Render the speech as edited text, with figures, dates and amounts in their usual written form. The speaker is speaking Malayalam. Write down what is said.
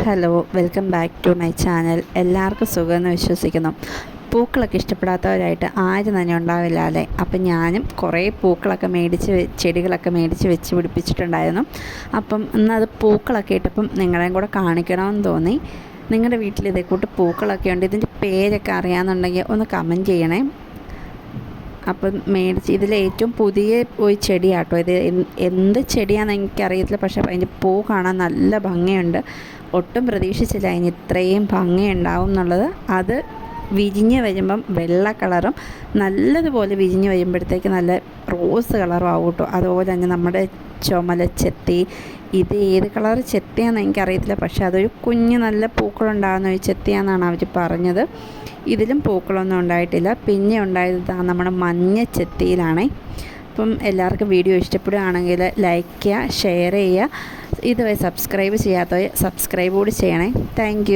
Hello, welcome back to my channel. എല്ലാവർക്കും സുഖമെന്ന് വിശ്വസിക്കുന്നു. പൂക്കളൊക്കെ ഇഷ്ടപ്പെടാത്തവരായിട്ട് ആരും തന്നെ ഉണ്ടാവില്ല അല്ലേ? അപ്പം ഞാനും കുറേ പൂക്കളൊക്കെ ചെടികളൊക്കെ മേടിച്ച് വെച്ച് പിടിപ്പിച്ചിട്ടുണ്ടായിരുന്നു. അപ്പം ഇന്നത് പൂക്കളൊക്കെ ഇട്ടപ്പം നിങ്ങളെയും കൂടെ കാണിക്കണമെന്ന് തോന്നി. നിങ്ങളുടെ വീട്ടിൽ ഇതേ കൂട്ട് പൂക്കളൊക്കെ ഉണ്ട്, ഇതിൻ്റെ പേരൊക്കെ അറിയാമെന്നുണ്ടെങ്കിൽ ഒന്ന് കമൻറ്റ് ചെയ്യണേ. അപ്പം ഇതിലെ ഏറ്റവും പുതിയ ഒരു ചെടിയാട്ടോ ഇത്. എന്ത് ചെടിയാണെന്ന് എനിക്കറിയത്തില്ല, പക്ഷേ അതിൻ്റെ പൂ കാണാൻ നല്ല ഭംഗിയുണ്ട്. ഒട്ടും പ്രതീക്ഷിച്ചില്ല അതിന് ഇത്രയും ഭംഗിയുണ്ടാവും എന്നുള്ളത്. അത് വിരിഞ്ഞ് വരുമ്പം വെള്ള കളറും നല്ലതുപോലെ വിരിഞ്ഞ് വരുമ്പോഴത്തേക്ക് നല്ല റോസ് കളറും ആവും കേട്ടോ. അതുപോലെ തന്നെ നമ്മുടെ ചുമല ചെത്തി, ഇത് ഏത് കളർ ചെത്തിയാണെന്ന് എനിക്കറിയത്തില്ല, പക്ഷേ അതൊരു കുഞ്ഞ് നല്ല പൂക്കളുണ്ടാകുന്ന ഒരു ചെത്തിയാണെന്നാണ് അവർ പറഞ്ഞത്. ഇതിലും പൂക്കളൊന്നും ഉണ്ടായിട്ടില്ല. പിന്നെ ഉണ്ടായത് നമ്മുടെ മഞ്ഞ ചെത്തിയിലാണേ. അപ്പം എല്ലാവർക്കും വീഡിയോ ഇഷ്ടപ്പെടുകയാണെങ്കിൽ ലൈക്ക് ചെയ്യുക, ഷെയർ ചെയ്യുക. ഇതുവരെ സബ്സ്ക്രൈബ് ചെയ്യാത്തവർ സബ്സ്ക്രൈബ് കൂടി ചെയ്യണേ. താങ്ക്